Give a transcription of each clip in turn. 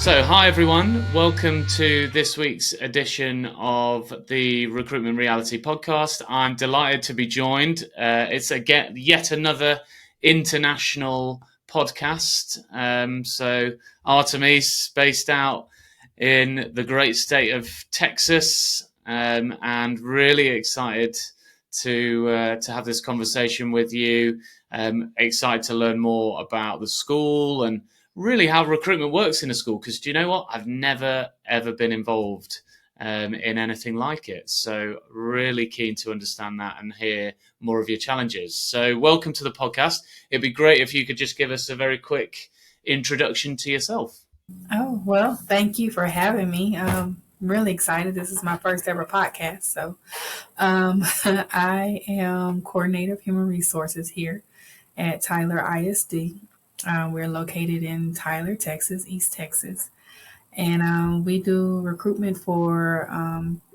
So, hi everyone. Welcome to this week's edition of the Recruitment Reality Podcast. I'm delighted to be joined. It's yet another international podcast. So, Artimese, based out in the great state of Texas, and really excited to have this conversation with you. Excited to learn more about the school and really how recruitment works in a school, because do you know what? I've never, ever been involved in anything like it. So really keen to understand that and hear more of your challenges. So welcome to the podcast. It'd be great if you could just give us a very quick introduction to yourself. Oh, well, thank you for having me. I'm really excited. This is my first ever podcast. So I am coordinator of human resources here at Tyler ISD. We're located in Tyler, Texas, East Texas. And we do recruitment for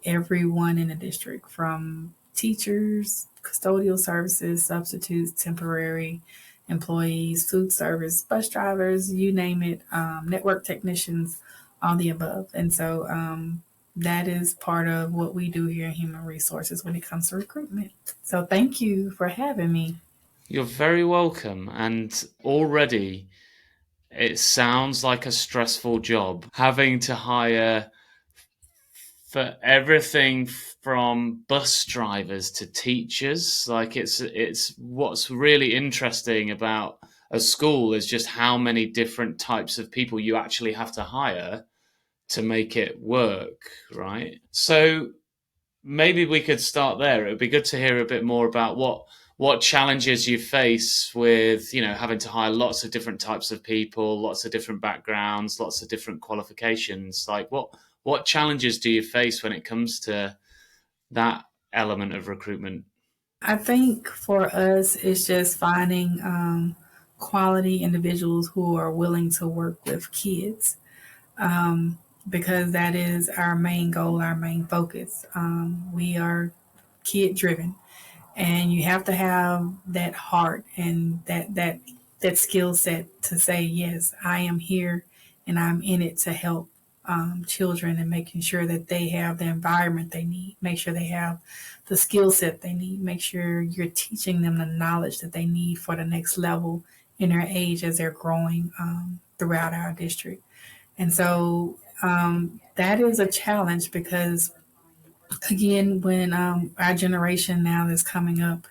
everyone in the district, from teachers, custodial services, substitutes, temporary employees, food service, bus drivers, you name it, network technicians, all the above. And so that is part of what we do here in human resources when it comes to recruitment. So thank you for having me. You're very welcome. And already it sounds like a stressful job, having to hire for everything from bus drivers to teachers. Like it's what's really interesting about a school is just how many different types of people you actually have to hire to make it work, right? So maybe we could start there. It would be good to hear a bit more about what challenges you face with, having to hire lots of different types of people, lots of different backgrounds, lots of different qualifications. Like what challenges do you face when it comes to that element of recruitment? I think for us, it's just finding quality individuals who are willing to work with kids, because that is our main goal, our main focus. We are kid driven, and you have to have that heart and that skill set to say, yes, I am here and I'm in it to help children, and making sure that they have the environment they need, make sure they have the skill set they need, make sure you're teaching them the knowledge that they need for the next level in their age as they're growing throughout our district. And so that is a challenge because, again, when our generation now is coming up,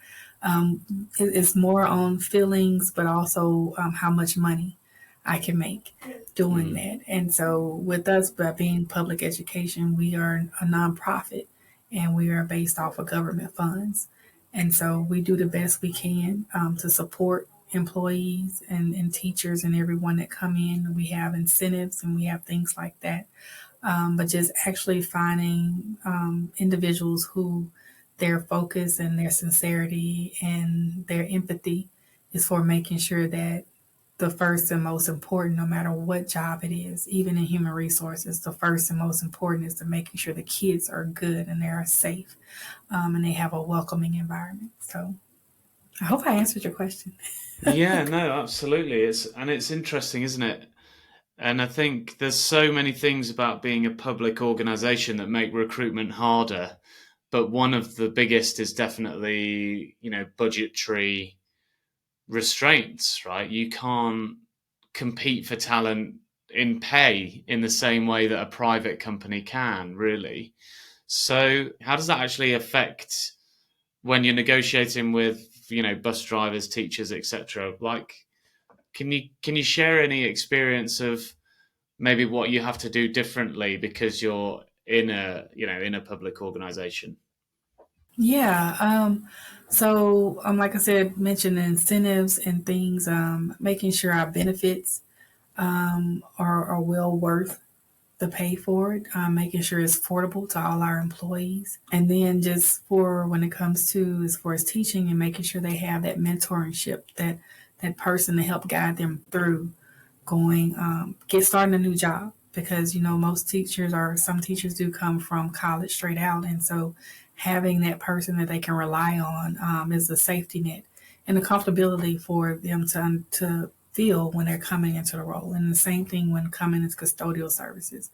it's more on feelings, but also how much money I can make doing that. And so with us, by being public education, we are a nonprofit and we are based off of government funds. And so we do the best we can to support employees and teachers and everyone that come in. We have incentives and we have things like that. But just actually finding individuals who their focus and their sincerity and their empathy is for making sure that the first and most important, no matter what job it is, even in human resources, the first and most important is to making sure the kids are good and they are safe, and they have a welcoming environment. So I hope I answered your question. Yeah, no, absolutely. It's interesting, isn't it? And I think there's so many things about being a public organization that make recruitment harder. But one of the biggest is definitely, budgetary restraints, right? You can't compete for talent in pay in the same way that a private company can, really. So how does that actually affect when you're negotiating with, bus drivers, teachers, etc.? Like, can you share any experience of maybe what you have to do differently because you're in a public organization? Yeah. So, like I said, mention the incentives and things, making sure our benefits are well worth the pay for it, making sure it's affordable to all our employees. And then just for when it comes to as far as teaching and making sure they have that mentorship, that person to help guide them through going, get starting a new job. Because, most teachers or some teachers do come from college straight out. And so having that person that they can rely on is a safety net and a comfortability for them to feel when they're coming into the role. And the same thing when coming into custodial services.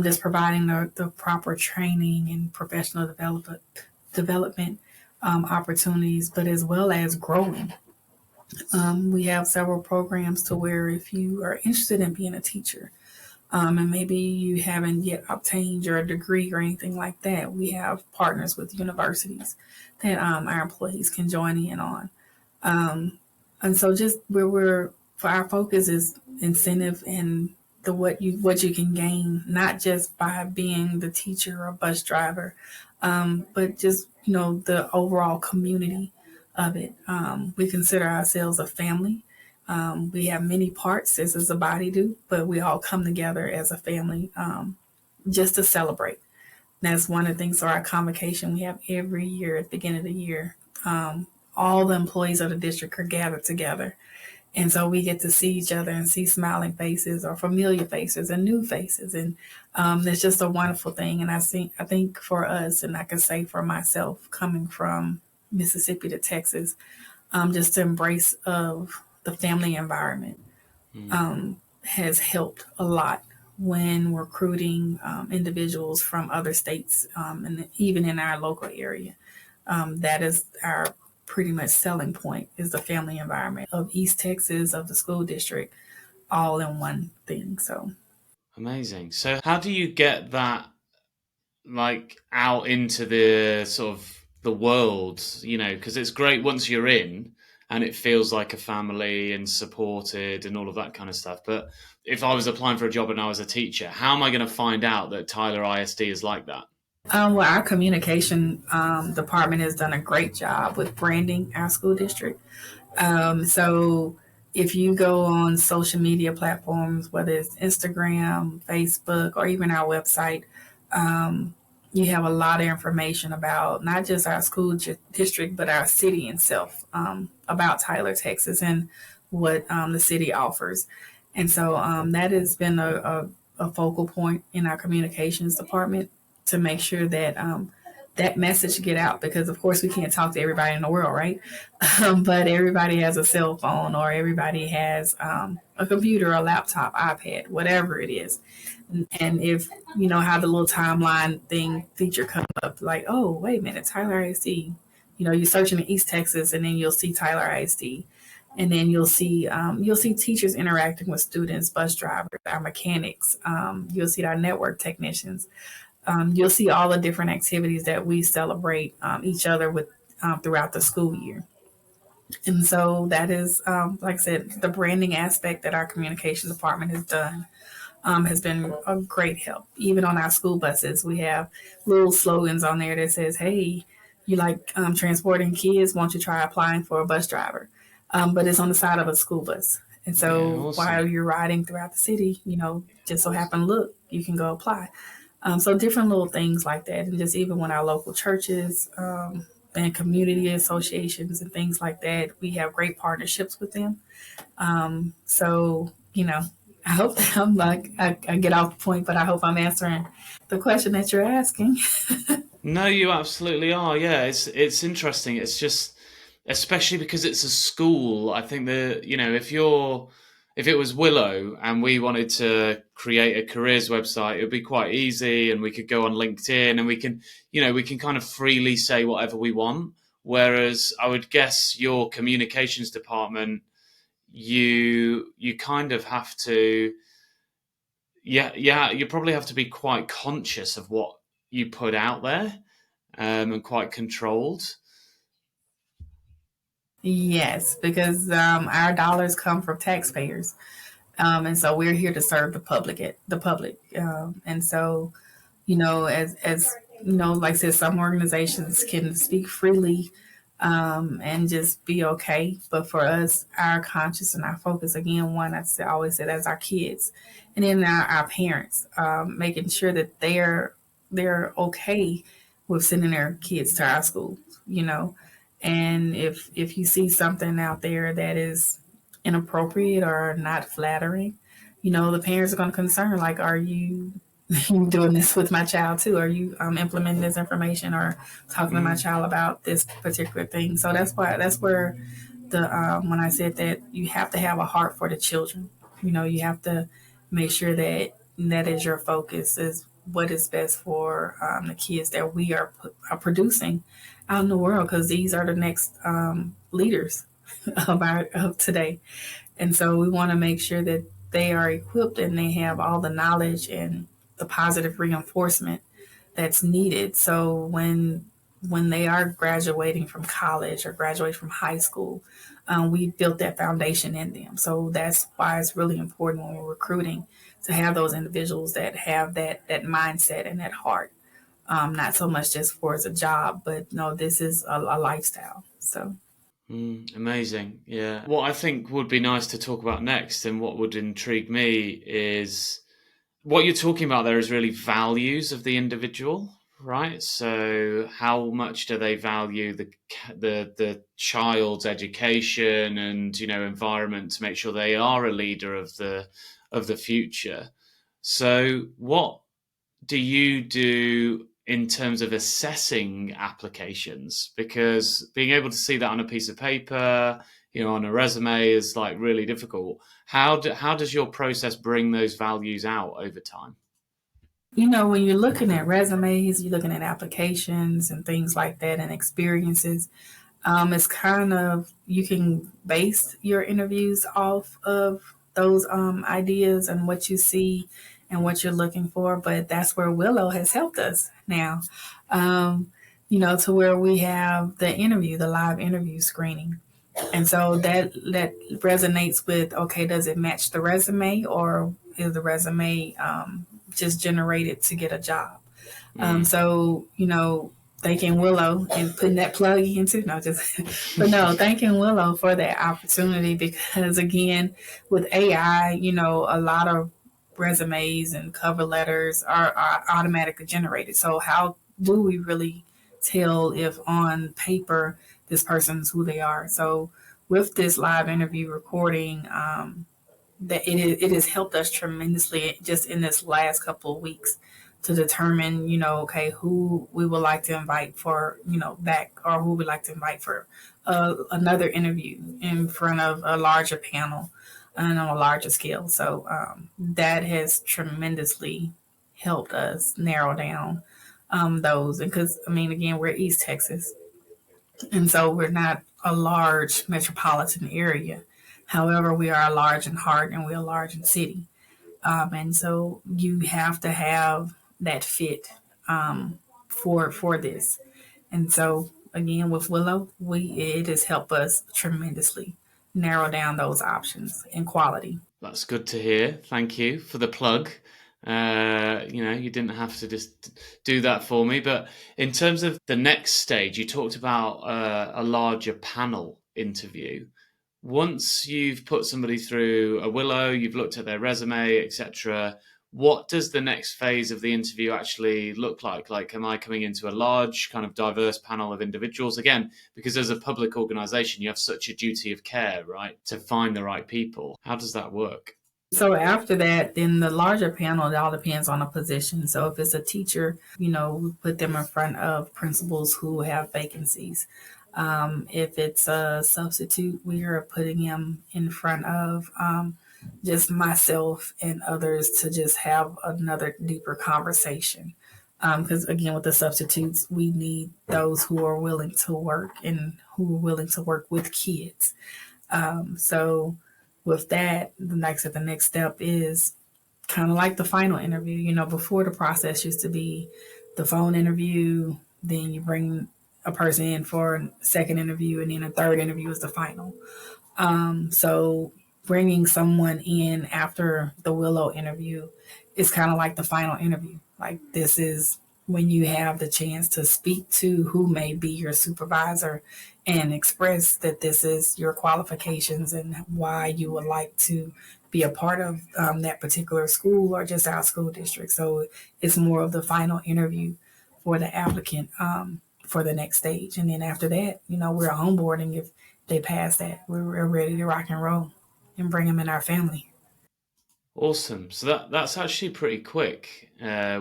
Just providing the proper training and professional development opportunities, but as well as growing. We have several programs to where if you are interested in being a teacher, and maybe you haven't yet obtained your degree or anything like that, we have partners with universities that our employees can join in on. And so just for our focus is incentive and what you can gain, not just by being the teacher or bus driver, but just the overall community of it. We consider ourselves a family. We have many parts, as a body do, but we all come together as a family just to celebrate. That's one of the things. So our convocation we have every year at the beginning of the year. All the employees of the district are gathered together. And so we get to see each other and see smiling faces or familiar faces and new faces. And it's just a wonderful thing. And I think for us, and I can say for myself, coming from Mississippi to Texas, just the embrace of the family environment has helped a lot when recruiting individuals from other states and even in our local area. That is our pretty much selling point, is the family environment of East Texas, of the school district, all in one thing. So amazing. So how do you get that out into the sort of the world, because it's great once you're in and it feels like a family and supported and all of that kind of stuff. But if I was applying for a job and I was a teacher, how am I going to find out that Tyler ISD is like that? Well, our communication department has done a great job with branding our school district. So if you go on social media platforms, whether it's Instagram, Facebook, or even our website, you have a lot of information about not just our school district, but our city itself, about Tyler, Texas, and what the city offers. And so that has been a focal point in our communications department to make sure that that message get out, because of course we can't talk to everybody in the world, right? But everybody has a cell phone, or everybody has a computer, a laptop, iPad, whatever it is. And if how the little timeline thing feature comes up, like, oh, wait a minute, Tyler ISD, you're searching in East Texas, and then you'll see Tyler ISD. And then you'll see teachers interacting with students, bus drivers, our mechanics. You'll see our network technicians. You'll see all the different activities that we celebrate each other with throughout the school year. And so that is, like I said, the branding aspect that our communication department has done has been a great help. Even on our school buses, we have little slogans on there that says, hey, you like transporting kids? Won't you try applying for a bus driver? But it's on the side of a school bus. And so awesome. While you're riding throughout the city, just so happen, look, you can go apply. So different little things like that. And just even when our local churches and community associations and things like that, we have great partnerships with them. So, I hope that I'm I get off the point, but I hope I'm answering the question that you're asking. No, you absolutely are. Yeah, it's interesting. It's just, especially because it's a school, I think that, if it was Willow and we wanted to create a careers website, it would be quite easy, and we could go on LinkedIn and we can kind of freely say whatever we want. Whereas I would guess your communications department, you kind of have to, you probably have to be quite conscious of what you put out there, and quite controlled. Yes, because our dollars come from taxpayers, and so we're here to serve the public. And so, as like I said, some organizations can speak freely and just be okay. But for us, our conscience and our focus, again, one I always say, that's our kids, and then our parents, making sure that they're okay with sending their kids to our schools. And if you see something out there that is inappropriate or not flattering, the parents are going to concern, like, are you doing this with my child too? Are you implementing this information or talking to my child about this particular thing? So that's where when I said that you have to have a heart for the children. You have to make sure that that is your focus, is what is best for the kids that we are producing out in the world, because these are the next leaders of today. And so we want to make sure that they are equipped and they have all the knowledge and the positive reinforcement that's needed. So when they are graduating from college or graduating from high school, we built that foundation in them. So that's why it's really important when we're recruiting to have those individuals that have that mindset and that heart. Not so much just for as a job, but no, this is a lifestyle. So. Amazing. Yeah. What I think would be nice to talk about next, and what would intrigue me, is what you're talking about there is really values of the individual, right? So how much do they value the child's education and environment to make sure they are a leader of the future? So what do you do in terms of assessing applications? Because being able to see that on a piece of paper, on a resume, is like really difficult. How does your process bring those values out over time? When you're looking at resumes, you're looking at applications and things like that and experiences. It's kind of, you can base your interviews off of those ideas and what you see and what you're looking for. But that's where Willow has helped us now, to where we have the live interview screening. And so that resonates with, okay, does it match the resume, or is the resume just generated to get a job? So, thanking Willow and putting that plug into, but no, thanking Willow for that opportunity, because again, with AI, a lot of resumes and cover letters are automatically generated. So how do we really tell if on paper this person's who they are? So with this live interview recording, that it has helped us tremendously just in this last couple of weeks to determine, okay, who we would like to invite for, back, or who we'd like to invite for another interview in front of a larger panel and on a larger scale. So that has tremendously helped us narrow down those. Because, again, we're East Texas, and so we're not a large metropolitan area. However, we are large in heart and we are large in city. And so you have to have that fit for this. And so again, with Willow, it has helped us tremendously narrow down those options and quality. That's good to hear. Thank you for the plug. You didn't have to just do that for me. But in terms of the next stage, you talked about a larger panel interview. Once you've put somebody through a Willow, you've looked at their resume, etc., what does the next phase of the interview actually look like? Like, am I coming into a large kind of diverse panel of individuals? Again, because as a public organization, you have such a duty of care, right, to find the right people. How does that work? So after that, then the larger panel, it all depends on a position. So if it's a teacher, we put them in front of principals who have vacancies. If it's a substitute, we are putting him in front of just myself and others to just have another deeper conversation. Because again, with the substitutes, we need those who are willing to work and who are willing to work with kids. So with that, the next step is kind of like the final interview. Before, the process used to be the phone interview, then you bring a person in for a second interview, and then a third interview is the final. So bringing someone in after the Willow interview is kind of like the final interview. Like, this is when you have the chance to speak to who may be your supervisor and express that this is your qualifications and why you would like to be a part of that particular school or just our school district. So it's more of the final interview for the applicant for the next stage. And then after that, we're onboarding. If they pass that, we're ready to rock and roll and bring them in our family. Awesome. So that's actually pretty quick,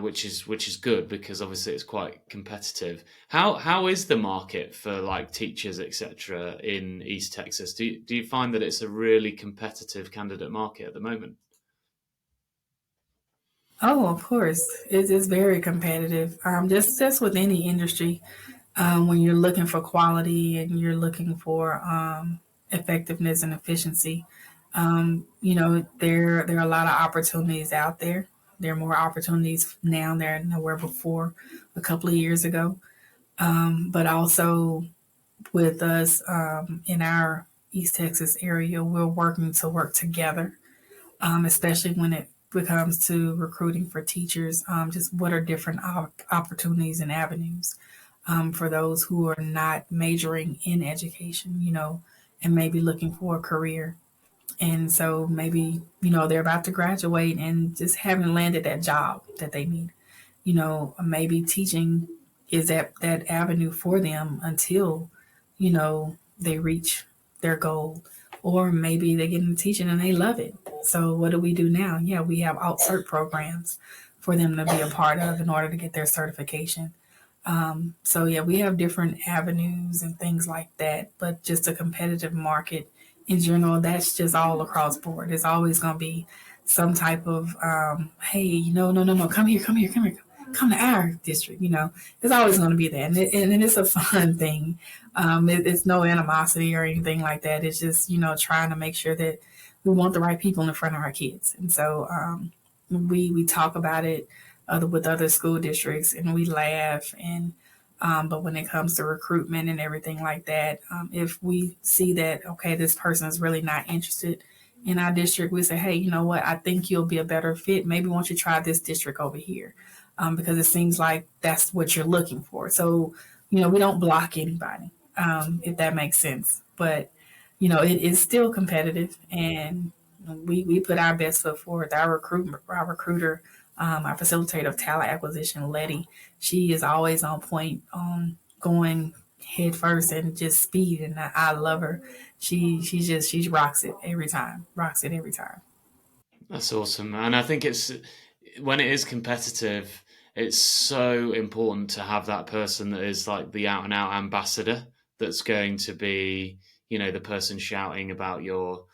which is good because obviously it's quite competitive. How is the market for like teachers, etc., in East Texas? Do you find that it's a really competitive candidate market at the moment? Oh, of course, it is very competitive. Just with any industry, when you're looking for quality and you're looking for effectiveness and efficiency, there are a lot of opportunities out there. There are more opportunities now than there were before a couple of years ago. But also with us in our East Texas area, we're working to work together, especially when it comes to recruiting for teachers. Just what are different opportunities and avenues for those who are not majoring in education, and maybe looking for a career. And so maybe, they're about to graduate and just haven't landed that job that they need. Maybe teaching is that avenue for them until, they reach their goal. Or maybe they get into teaching and they love it. So what do we do now? Yeah, we have out-cert programs for them to be a part of in order to get their certification. So yeah, we have different avenues and things like that, but just a competitive market in general, that's just all across board. There's always going to be some type of, hey, no, come to our district. There's always going to be that, and it's a fun thing. It's no animosity or anything like that. It's just trying to make sure that we want the right people in front of our kids, and so we talk about it with other school districts, and we laugh. And but when it comes to recruitment and everything like that, if we see that okay, this person is really not interested in our district, we say, hey, you know what? I think you'll be a better fit. Maybe why don't you try this district over here, because it seems like that's what you're looking for. So we don't block anybody, if that makes sense. But it is still competitive, and we put our best foot forward. Our recruiter, our facilitator of talent acquisition, Letty, she is always on point, on going head first and just speed. And I love her. She rocks it every time. Rocks it every time. That's awesome, and I think it's when it is competitive, it's so important to have that person that is like the out and out ambassador that's going to be, the person shouting about your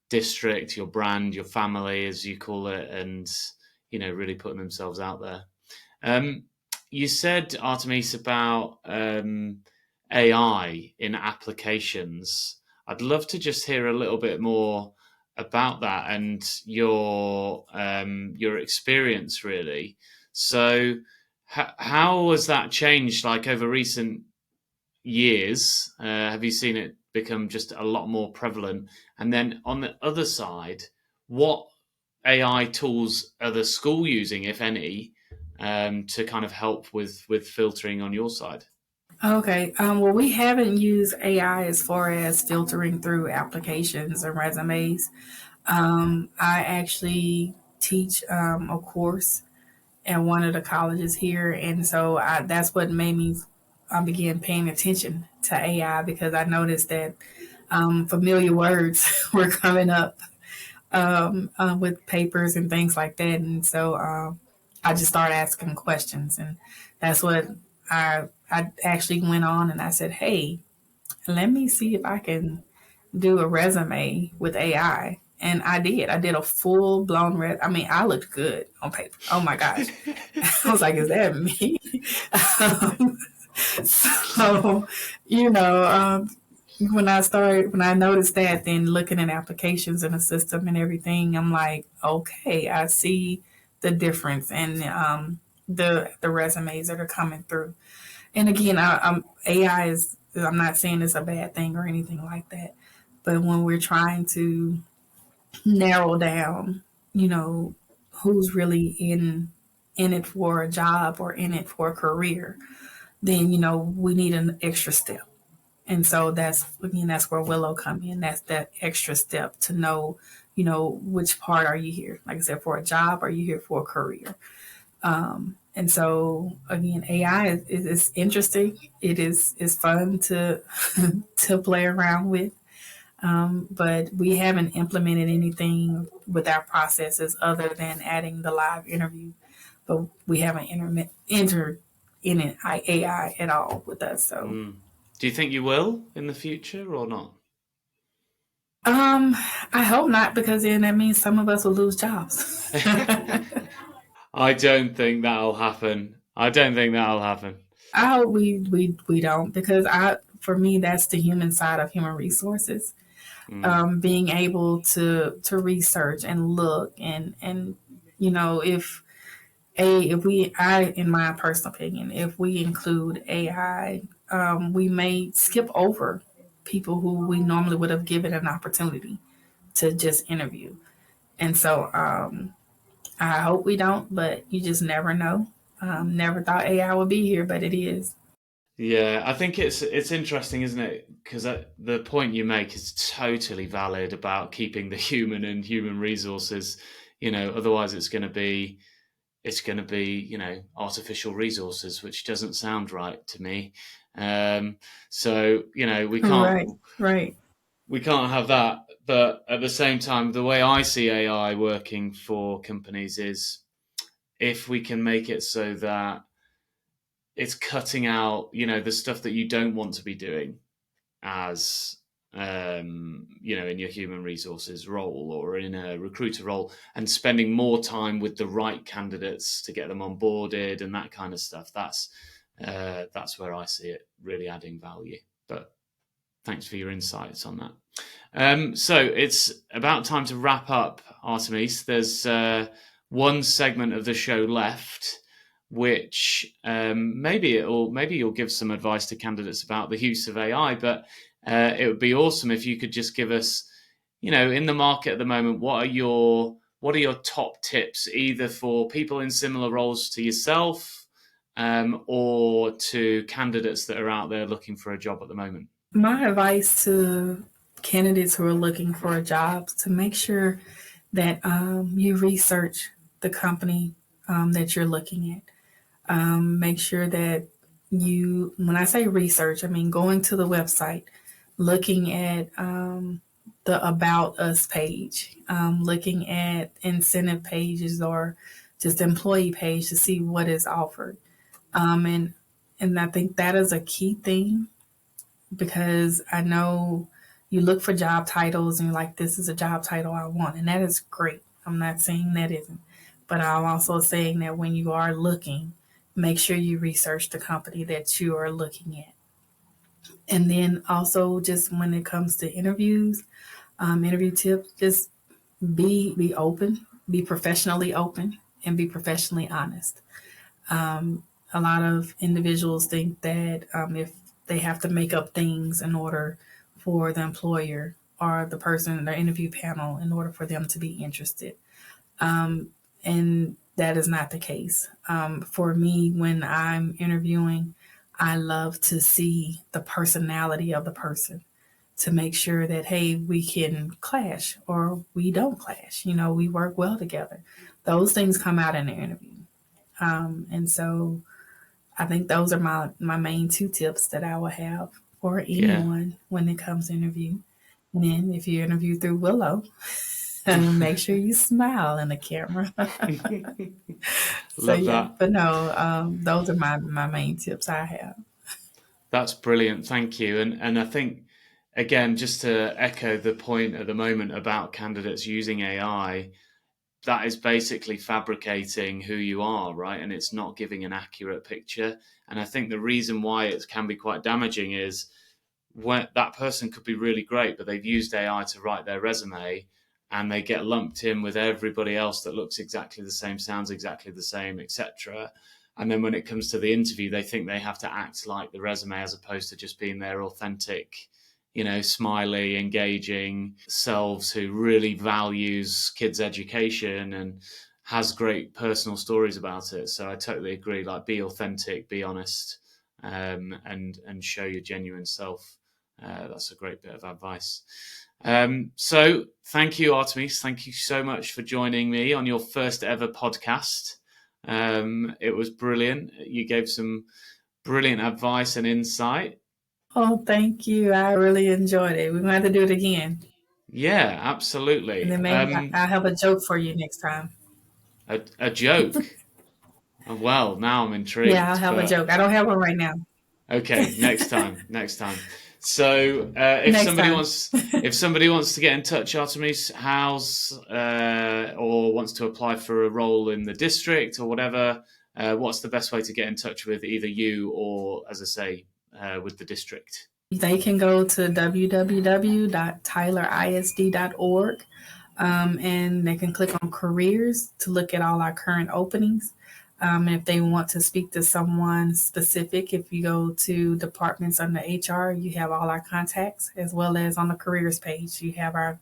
district, your brand, your family, as you call it, and really putting themselves out there. Um, you said, Artemis, about AI in applications. I'd love to just hear a little bit more about that and your experience, really. So, how has that changed, like over recent years? Have you seen it become just a lot more prevalent? And then on the other side, what AI tools are the school using, if any, to kind of help with filtering on your side? Okay. Well, we haven't used AI as far as filtering through applications and resumes. I actually teach a course at one of the colleges here, and so that's what made me begin paying attention to AI, because I noticed that familiar words were coming up with papers and things like that, and so I just started asking questions, and that's what I actually went on and I said, hey, let me see if I can do a resume with AI. And I did. I did a full blown I mean, I looked good on paper. Oh my gosh. I was like, is that me? um, so, when I noticed that, then looking at applications in the system and everything, I'm like, okay, I see the difference in the resumes that are coming through. And again, AI is, I'm not saying it's a bad thing or anything like that, but when we're trying to narrow down, who's really in it for a job or in it for a career, then we need an extra step. And so that's where Willow come in. That's that extra step to know, which part are you here? Like I said, for a job, are you here for a career? And so again, AI is interesting. It is fun to to play around with. But we haven't implemented anything with our processes other than adding the live interview. But we haven't entered in an AI at all with us. So, Do you think you will in the future or not? I hope not, because then that means some of us will lose jobs. I don't think that'll happen. I hope we don't, because for me, that's the human side of human resources. Being able to research and look and if in my personal opinion, if we include AI, we may skip over people who we normally would have given an opportunity to just interview. And so I hope we don't, but you just never know. Never thought AI would be here, but it is. Yeah, I think it's interesting, isn't it? Because the point you make is totally valid about keeping the human and human resources. Otherwise it's going to be artificial resources, which doesn't sound right to me. So we can't right. we can't have that. But at the same time, the way I see AI working for companies is if we can make it so that it's cutting out, the stuff that you don't want to be doing as, in your human resources role or in a recruiter role, and spending more time with the right candidates to get them onboarded and that kind of stuff. That's where I see it really adding value. But thanks for your insights on that. So it's about time to wrap up, Artimese. There's one segment of the show left, which maybe you'll give some advice to candidates about the use of AI, but it would be awesome if you could just give us, in the market at the moment, what are your top tips, either for people in similar roles to yourself, or to candidates that are out there looking for a job at the moment? My advice to candidates who are looking for a job, to make sure that you research the company that you're looking at. Make sure that when I say research, I mean going to the website, looking at the About Us page, looking at incentive pages or just employee page to see what is offered. And I think that is a key thing, because I know you look for job titles and you're like, this is a job title I want. And that is great. I'm not saying that isn't. But I'm also saying that when you are looking, make sure you research the company that you are looking at. And then also, just when it comes to interviews, interview tips, just be open, be professionally open, and be professionally honest. A lot of individuals think that if they have to make up things in order for the employer or the person in the interview panel in order for them to be interested. And that is not the case. For me, when I'm interviewing, I love to see the personality of the person to make sure that, hey, we can clash or we don't clash. We work well together. Those things come out in the interview. And so I think those are my main two tips that I would have for anyone when it comes to interview. And then if you interview through Willow, make sure you smile in the camera. Love that. But no, those are my main tips I have. That's brilliant. Thank you. And I think, again, just to echo the point at the moment about candidates using AI, that is basically fabricating who you are, right? And it's not giving an accurate picture. And I think the reason why it can be quite damaging is when that person could be really great, but they've used AI to write their resume and they get lumped in with everybody else that looks exactly the same, sounds exactly the same, etc. And then when it comes to the interview, they think they have to act like the resume as opposed to just being their authentic, smiley, engaging selves who really values kids' education and has great personal stories about it. So I totally agree. Like, be authentic, be honest, and show your genuine self. That's a great bit of advice. So thank you, Artimese. Thank you so much for joining me on your first ever podcast. It was brilliant. You gave some brilliant advice and insight. Oh, thank you. I really enjoyed it. We're going to have to do it again. Yeah, And absolutely. then maybe I'll have a joke for you next time. A joke. Well, now I'm Yeah, I'll intrigued, have a but joke. I don't have one right now. okay, next time, next time. So, Next time. if somebody wants to get in touch, Artemis, or wants to apply for a role in the district or whatever, what's the best way to get in touch with either you or, as I say, with the district? They can go to www.tylerisd.org, and they can click on careers to look at all our current openings. And if they want to speak to someone specific, if you go to departments under HR, you have all our contacts, as well as on the careers page, you have our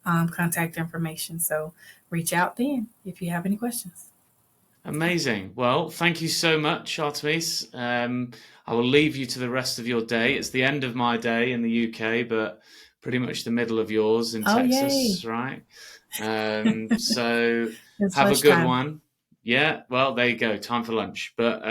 contact information. So reach out then if you have any questions. Amazing. Well, thank you so much, Artemis. I will leave you to the rest of your day. It's the end of my day in the UK, but pretty much the middle of yours in Oh, Texas, yay. right? So It's have a good lunchtime. one. Yeah, well, there you go. Time for lunch, but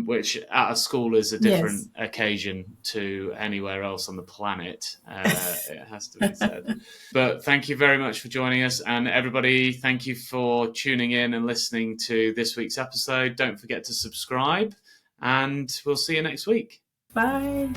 which at a school is a Yes. different occasion to anywhere else on the planet. It has to be said. But thank you very much for joining us, and everybody, thank you for tuning in and listening to this week's episode. Don't forget to subscribe, and we'll see you next week. Bye.